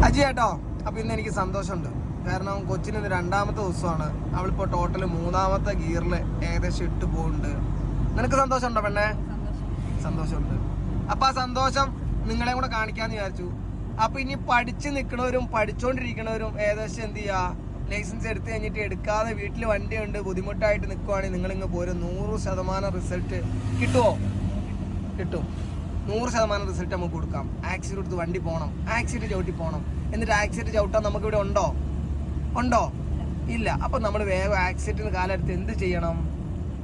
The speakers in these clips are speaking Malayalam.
അജി കേട്ടോ. അപ്പൊ ഇന്ന് എനിക്ക് സന്തോഷമുണ്ട്, കാരണം കൊച്ചിന് ഇന്ന് രണ്ടാമത്തെ ദിവസമാണ്. അവളിപ്പോ ടോട്ടൽ മൂന്നാമത്തെ ഗിയറിൽ ഏകദേശം ഇട്ട് പോകുന്നുണ്ട്. നിനക്ക് സന്തോഷമുണ്ടോ പെണ്ണെ? സന്തോഷമുണ്ട്. അപ്പൊ ആ സന്തോഷം നിങ്ങളെ കൂടെ കാണിക്കാന്ന് വിചാരിച്ചു. അപ്പൊ ഇനി പഠിച്ച് നിൽക്കണവരും പഠിച്ചോണ്ടിരിക്കണവരും ഏകദേശം എന്ത് ചെയ്യാ, ലൈസൻസ് എടുത്ത് കഴിഞ്ഞിട്ട് എടുക്കാതെ വീട്ടിൽ വണ്ടിയുണ്ട് ബുദ്ധിമുട്ടായിട്ട് നിൽക്കുവാണെങ്കിൽ നിങ്ങളിങ്ങ് പോരും. 100% റിസൾട്ട് കിട്ടുമോ? കിട്ടും. 100% റിസൾട്ട് നമുക്ക് കൊടുക്കാം. ആക്സിഡന്റ് എടുത്ത് വണ്ടി പോകണം, ആക്സിഡന്റ് ചവിട്ടി പോകണം. എന്നിട്ട് ആക്സിഡന്റ് ചവിട്ടാൻ നമുക്ക് ഇവിടെ ഉണ്ടോ? ഇല്ല. അപ്പൊ നമ്മൾ വേഗം ആക്സിഡന്റിന് കാലെടുത്ത് എന്ത് ചെയ്യണം?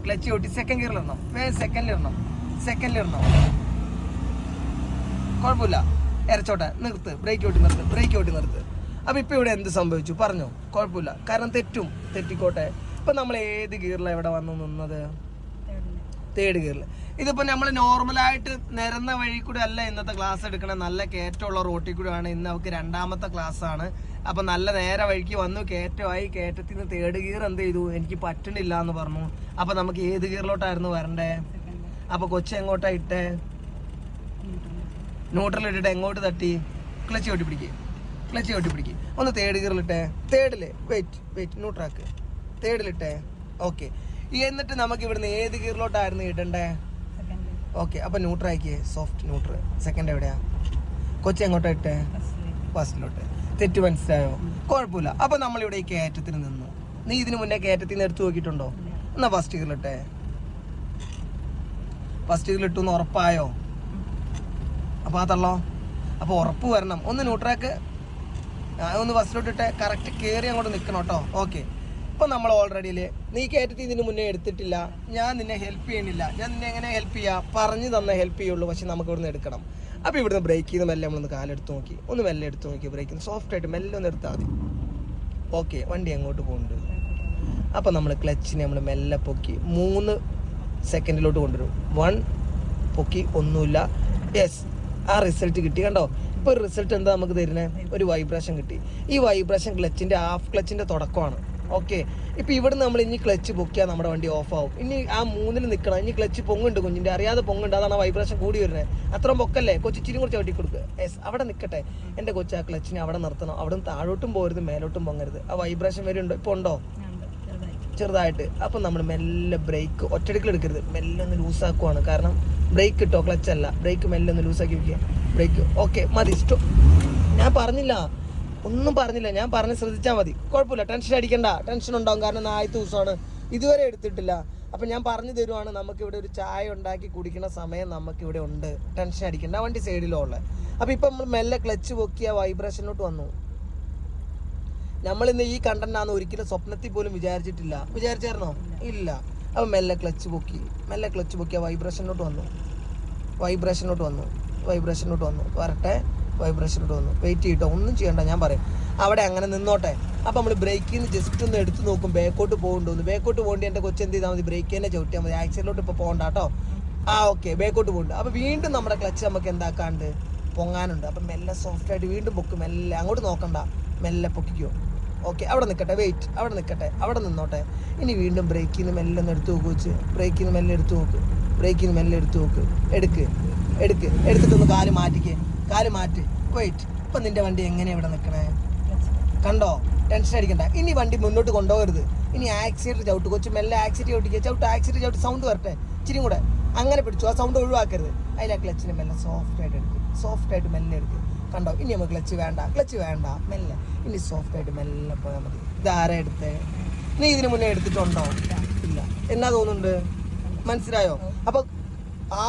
ക്ലച്ച് ചവിട്ടി സെക്കൻഡ് ഗിയറിലിടണം. വേഗം സെക്കൻഡിലിടണം. കുഴപ്പമില്ല, ഇരച്ചോട്ടെ, നിർത്ത്, ബ്രേക്ക് ഔട്ടി നിർത്ത്. അപ്പൊ ഇപ്പൊ ഇവിടെ എന്ത് സംഭവിച്ചു പറഞ്ഞോ? കുഴപ്പമില്ല, കാരണം തെറ്റിക്കോട്ടെ. ഇപ്പൊ നമ്മൾ ഏത് ഗിയറിലാണ് ഇവിടെ വന്ന് നിന്നത്? തേർഡ് ഗിയറിൽ. ഇതിപ്പോ നമ്മൾ നോർമലായിട്ട് നിരന്ന വഴി കൂടെ അല്ല ഇന്നത്തെ ക്ലാസ് എടുക്കണേ, നല്ല കയറ്റമുള്ള റോട്ടിൽ കൂടെയാണ്. ഇന്ന് അവർക്ക് രണ്ടാമത്തെ ക്ലാസ് ആണ്. അപ്പൊ നല്ല നേരെ വഴിക്ക് വന്നു, കയറ്റമായി. കയറ്റത്തിൽ നിന്ന് തേർഡ് ഗിയർ എന്ത് ചെയ്തു, എനിക്ക് പറ്റണില്ല എന്ന് പറഞ്ഞു. അപ്പൊ നമുക്ക് ഏത് ഗിയറിലോട്ടായിരുന്നു വരണ്ടേ? അപ്പൊ കൊച്ചു എങ്ങോട്ടാ ഇട്ടേ? ന്യൂട്രൽ ഇട്ടിട്ട് എങ്ങോട്ട് തട്ടി? ക്ലച്ച് ചവിട്ടി പിടിക്കുക. ഒന്ന് തേർഡ് ഗിയറിലിട്ടെ. തേർഡില് വെയിറ്റ് ന്യൂട്രാക്ക്. തേർഡിലിട്ടെ. ഓക്കെ. എന്നിട്ട് നമുക്ക് ഇവിടുന്ന് ഏത് ഗിയറിലോട്ടായിരുന്നു ഇടണ്ടേ? ഓക്കെ. അപ്പൊ ന്യൂട്രാക്കിയേ, സോഫ്റ്റ് ന്യൂട്രൽ. സെക്കൻഡ് എവിടെയാ? കൊച്ചി എങ്ങോട്ടാ ഇട്ടേ? ഫസ്റ്റിലോട്ട്. തെറ്റ് മനസ്സിലായോ? കുഴപ്പമില്ല. അപ്പൊ നമ്മളിവിടെ ഈ കയറ്റത്തിന് നിന്നു. നീ ഇതിനു മുന്നേ കയറ്റത്തിൽ നിന്ന് എടുത്തു നോക്കിയിട്ടുണ്ടോ? എന്നാ ഫസ്റ്റ് ഗിയറിലിട്ടെ. ഫസ്റ്റ് ഗിയറിലിട്ടു ഉറപ്പായോ? അപ്പൊ അതല്ലോ, അപ്പൊ ഉറപ്പ് വരണം. ഒന്ന് ന്യൂട്രാക്ക്, ഒന്ന് ഫസ്റ്റിലോട്ടിട്ടെ. കറക്റ്റ് കയറി അങ്ങോട്ട് നിൽക്കണം കേട്ടോ. ഓക്കെ. ഇപ്പൊ നമ്മൾ ഓൾറെഡിയില് നീ കയറ്റത്തിൽ ഇതിന് മുന്നേ എടുത്തിട്ടില്ല, ഞാൻ നിന്നെ ഹെൽപ്പ് ചെയ്യണില്ല. ഞാൻ നിന്നെ എങ്ങനെ ഹെൽപ്പ് ചെയ്യാ? പറഞ്ഞു തന്നെ ഹെൽപ്പ് ചെയ്യുള്ളൂ. പക്ഷെ നമുക്ക് ഇവിടുന്ന് എടുക്കണം. അപ്പൊ ഇവിടുന്ന് ബ്രേക്ക് ചെയ്ത് മെല്ലെ നമ്മളൊന്ന് കാലെടുത്ത് നോക്കി, ഒന്ന് മെല്ലെ എടുത്ത് നോക്കി. ബ്രേക്ക് സോഫ്റ്റ് ആയിട്ട് മെല്ലെ ഒന്ന് എടുത്താൽ മതി. ഓക്കെ. വണ്ടി അങ്ങോട്ട് പോകുന്നുണ്ട്. അപ്പൊ നമ്മൾ ക്ലച്ചിനെ നമ്മൾ മെല്ലെ പൊക്കി 3 സെക്കൻഡിലോട്ട് കൊണ്ടുവരും. 1 പൊക്കി, ഒന്നുമില്ല. യെസ്, ആ റിസൾട്ട് കിട്ടി. കണ്ടോ? ഇപ്പൊ റിസൾട്ട് എന്താ നമുക്ക് തരുന്നത്? ഒരു വൈബ്രേഷൻ കിട്ടി. ഈ വൈബ്രേഷൻ ക്ലച്ചിന്റെ ഹാഫ് ക്ലച്ചിന്റെ തുടക്കമാണ്. ഓക്കെ. ഇപ്പൊ ഇവിടെ നമ്മൾ ഇനി ക്ലച്ച് പൊക്കിയാൽ നമ്മുടെ വണ്ടി ഓഫ് ആവും. ഇനി ആ 3-ൽ നിൽക്കണം. ഇനി ക്ലച്ച് പൊങ്ങുണ്ട്, കുഞ്ഞിന്റെ അറിയാതെ പൊങ്ങുണ്ട്. അതാണ് വൈബ്രേഷൻ കൂടി വരുന്നത്. അത്രയും പൊക്കല്ലേ? കൊച്ചിച്ചിരി കൂടി ചവിട്ടി കൊടുക്കുക. യെസ്, അവിടെ നിൽക്കട്ടെ. എന്റെ കൊച്ചു ആ ക്ലച്ചിനെ അവിടെ നിർത്തണം. അവിടെ നിന്ന് താഴോട്ടും പോകരുത്, മേലോട്ടും പൊങ്ങരുത്. ആ വൈബ്രേഷൻ വരുന്നുണ്ടോ? ഇപ്പൊ ഉണ്ടോ? ചെറുതായിട്ട്. അപ്പൊ നമ്മൾ മെല്ലെ ബ്രേക്ക് ഒറ്റടിക്കൽ എടുക്കരുത്, മെല്ലെ ഒന്ന് ലൂസാക്കുവാണ്. കാരണം ബ്രേക്ക് കിട്ടോ, ക്ലച്ച് അല്ല. ബ്രേക്ക് മെല്ലെ ഒന്ന് ലൂസാക്കി വെക്കുക. ബ്രേക്ക് ഓക്കെ, മതി. ഞാൻ പറഞ്ഞില്ല, ഒന്നും പറഞ്ഞില്ല. ഞാൻ പറഞ്ഞ് ശ്രദ്ധിച്ചാൽ മതി. കുഴപ്പമില്ല, ടെൻഷൻ അടിക്കണ്ട. ടെൻഷൻ ഉണ്ടാവും, കാരണം ആദ്യത്തെ ദിവസമാണ്, ഇതുവരെ എടുത്തിട്ടില്ല. അപ്പൊ ഞാൻ പറഞ്ഞു തരുവാണ്, നമുക്കിവിടെ ഒരു ചായ ഉണ്ടാക്കി കുടിക്കുന്ന സമയം നമുക്കിവിടെ ഉണ്ട്. ടെൻഷൻ അടിക്കണ്ട, വണ്ടി സൈഡിലോ ഉള്ളത്. അപ്പൊ ഇപ്പൊ നമ്മൾ മെല്ലെ ക്ലച്ച് പൊക്കിയ വൈബ്രേഷനിലോട്ട് വന്നു. നമ്മളിന്ന് ഈ കണ്ടന്റാന്ന് ഒരിക്കലും സ്വപ്നത്തിൽ പോലും വിചാരിച്ചിട്ടില്ല. വിചാരിച്ചായിരുന്നോ? ഇല്ല. അപ്പൊ മെല്ലെ ക്ലച്ച് പൊക്കിയ വൈബ്രേഷനിലോട്ട് വന്നു. വരട്ടെ. വൈബ്രേഷനിലോട്ട് വന്നു. വെയിറ്റ് ചെയ്യട്ടോ, ഒന്നും ചെയ്യണ്ട, ഞാൻ പറയും. അവിടെ അങ്ങനെ നിന്നോട്ടെ. അപ്പൊ നമ്മൾ ബ്രേക്കിൽ നിന്ന് ജസ്റ്റ് ഒന്ന് എടുത്ത് നോക്കും, ബേക്കോട്ട് പോകുന്നുണ്ടോന്ന്. ബേക്കോട്ട് പോകേണ്ടി എന്റെ കൊച്ചു എന്ത് ചെയ്താൽ മതി? ബ്രേക്ക് തന്നെ ചവിട്ടിയാൽ മതി. ആക്സിഡന്റിലോട്ട് ഇപ്പൊ പോകണ്ട കേട്ടോ. ഓക്കെ. ബേക്കോട്ട് പോകുന്നുണ്ട്. അപ്പൊ വീണ്ടും നമ്മുടെ ക്ലച്ച് നമുക്ക് എന്താക്കാണ്ട് പൊങ്ങാനുണ്ട്. അപ്പൊ മെല്ലെ സോഫ്റ്റ് ആയിട്ട് വീണ്ടും പൊക്കും. മെല്ലെ അങ്ങോട്ട് നോക്കണ്ട, മെല്ലെ പൊക്കിക്കോ. ഓക്കെ. അവിടെ നിൽക്കട്ടെ. വെയിറ്റ്, അവിടെ നിൽക്കട്ടെ, അവിടെ നിന്നോട്ടെ. ഇനി വീണ്ടും ബ്രേക്കിൽ നിന്ന് മെല്ലെ ഒന്ന് എടുത്ത് നോക്ക് വെച്ച്. ബ്രേക്കിൽ നിന്ന് മെല്ലെ എടുത്ത് നോക്ക്. എടുത്തിട്ടൊന്ന് കാല് മാറ്റി. വെയിറ്റ്. ഇപ്പൊ നിന്റെ വണ്ടി എങ്ങനെയാ ഇവിടെ നിൽക്കണേ? കണ്ടോ? ടെൻഷൻ അടിക്കണ്ട. ഇനി വണ്ടി മുന്നോട്ട് കൊണ്ടുപോകരുത്. ഇനി ആക്സിഡന്റ് ചവിട്ട്. കൊച്ചു മെല്ലെ ആക്സിഡന്റ് ചവിട്ട് സൗണ്ട് വരട്ടെ. ഇച്ചിരി കൂടെ അങ്ങനെ പിടിച്ചു. ആ സൗണ്ട് ഒഴിവാക്കരുത്. അതിൽ ആ ക്ലച്ചിന് മെല്ലെ സോഫ്റ്റ് ആയിട്ട് മെല്ലെ എടുക്കുക. കണ്ടോ? ഇനി നമുക്ക് ക്ലച്ച് വേണ്ട, മെല്ലെ. ഇനി സോഫ്റ്റ് ആയിട്ട് മെല്ലെ പോയാൽ മതി. ഇതാരാ എടുത്തേ? നീ ഇതിനു മുന്നേ എടുത്തിട്ടുണ്ടോ? ഇല്ല. എന്നാ തോന്നുന്നുണ്ട്? മനസ്സിലായോ? അപ്പൊ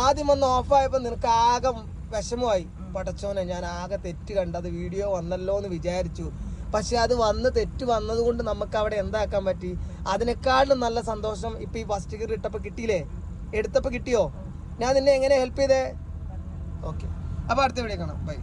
ആദ്യം വന്ന് ഓഫായപ്പോ നിനക്ക് ആകെ വിഷമമായി. പടച്ചോനെ, ഞാൻ ആകെ തെറ്റ് കണ്ടത് വീഡിയോ വന്നല്ലോ എന്ന് വിചാരിച്ചു. പക്ഷെ അത് തെറ്റ് വന്നത് കൊണ്ട് നമുക്ക് അവിടെ എന്താക്കാൻ പറ്റി? അതിനേക്കാളും നല്ല സന്തോഷം ഇപ്പൊ ഈ ഫസ്റ്റ് ഗിയർ ഇട്ടപ്പോ കിട്ടിയില്ലേ? എടുത്തപ്പോ കിട്ടിയോ? ഞാൻ നിന്നെ എങ്ങനെ ഹെൽപ്പ് ചെയ്തേ? ഓക്കെ. അപ്പൊ അടുത്ത വീഡിയോ കാണാം. ബൈ.